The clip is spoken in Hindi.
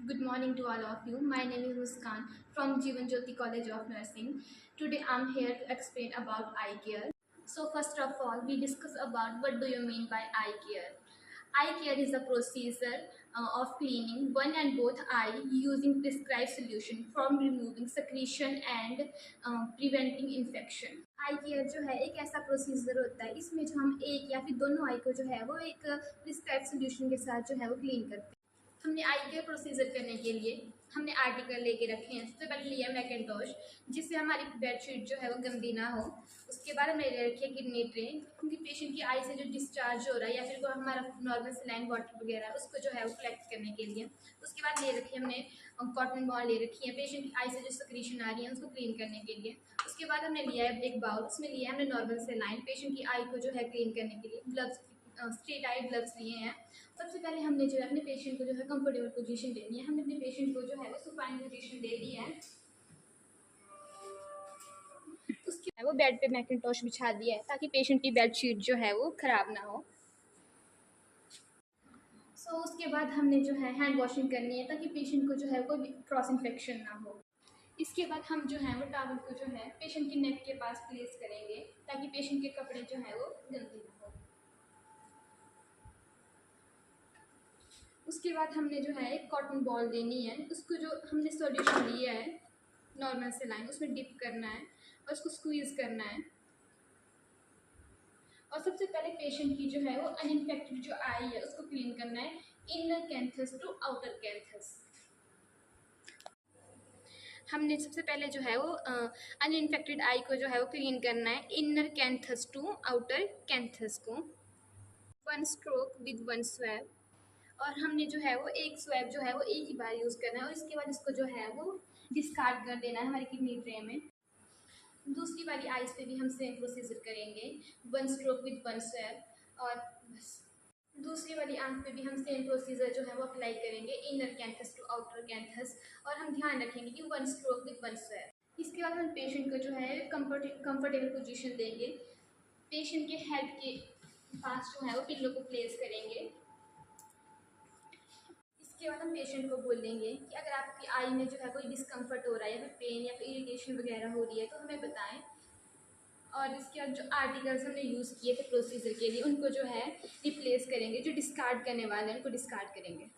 Good morning to all of you. My name is Muskan from Jeevan Jyoti College of Nursing. Today I'm here to explain about eye care. So first of all, we discuss about what do you mean by eye care. Eye care is a procedure of cleaning one and both eye using prescribed solution from removing secretion and preventing infection. I care जो है एक ऐसा प्रोसीजर होता है, इसमें जो हम एक या फिर दोनों आई को जो है वो एक प्रिस्क्राइब सोल्यूशन के साथ जो है वो क्लीन करते हैं। हमने आई केयर प्रोसीजर करने के लिए हमने आर्टिकल लेके रखे हैं। सबसे पहले लिया मैकेंटॉश, जिससे हमारी बेडशीट जो है वो गंदी ना हो। उसके बाद हमने ले रखी है किडनी ट्रे, क्योंकि पेशेंट की आई से जो डिस्चार्ज हो रहा है या फिर वो हमारा नॉर्मल सलाइन वाटर वगैरह उसको जो है वो कलेक्ट करने के लिए। उसके बाद ले रखी है हमने कॉटन बॉल ले रखी है पेशेंट की आई से जो सक्रीशन आ रही है उसको क्लीन करने के लिए। उसके बाद हमने लिया है एक बाउल, उसमें लिया है हमने नॉर्मल सलाइन पेशेंट की आई को जो है क्लीन करने के लिए। ग्लव्स, स्ट्रेट आई ग्लव्स लिए हैं। सबसे पहले हमने जो है अपने पेशेंट को जो है कंफर्टेबल पोजीशन देनी है। हमने अपने पेशेंट को जो है वो सुपाइन पोजीशन दे दी है। उसके बाद वो बेड पे मैकेंटॉश बिछा दिया है ताकि पेशेंट की बेडशीट जो है वो ख़राब ना हो। उसके बाद हमने जो है हैंड वॉशिंग करनी है ताकि पेशेंट को जो है कोई क्रॉस इन्फेक्शन ना हो। इसके बाद हम जो है वो टॉवल को जो है पेशेंट की नेक के पास प्लेस करेंगे ताकि पेशेंट के कपड़े जो है वो गंदे ना हो। उसके बाद हमने जो है एक कॉटन बॉल लेनी है, उसको जो हमने सॉल्यूशन लिया है नॉर्मल सलाइन उसमें डिप करना है और उसको स्क्वीज़ करना है। और सबसे पहले पेशेंट की जो है वो अनइन्फेक्टेड जो आई है उसको क्लीन करना है, inner canthus to outer canthus. हमने सबसे पहले जो है वो अनइन्फेक्टेड आई को जो है वो क्लीन करना है, inner canthus to outer canthus को। 1 स्ट्रोक विद 1 स्वैब, और हमने जो है वो एक स्वैब जो है वो एक ही बार यूज़ करना है और इसके बाद इसको जो है वो डिस्कार्ड कर देना है हमारी किडनी ट्रे में। दूसरी वाली आइज़ पे भी हम सेम प्रोसीजर करेंगे, 1 स्ट्रोक विद 1 स्वैब, और बस दूसरी वाली आंख पे भी हम सेम प्रोसीजर जो है वो अप्लाई करेंगे, inner canthus to outer canthus, और हम ध्यान रखेंगे कि 1 स्ट्रोक विद 1 स्वैब। इसके बाद हम पेशेंट को जो है कंफर्टेबल पोजीशन देंगे। पेशेंट के हेड के पास जो है वो पिल्लो को प्लेस करेंगे। इसके बाद हम पेशेंट को बोलेंगे कि अगर आपकी आई में जो है कोई डिस्कम्फर्ट हो रहा है या फिर पेन या फिर इरिटेशन वगैरह हो रही है तो हमें बताएं। और इसके बाद जो आर्टिकल्स हमने यूज़ किए थे प्रोसीजर के लिए उनको जो है रिप्लेस करेंगे, जो डिस्कार्ड करने वाले हैं उनको डिस्कार्ड करेंगे।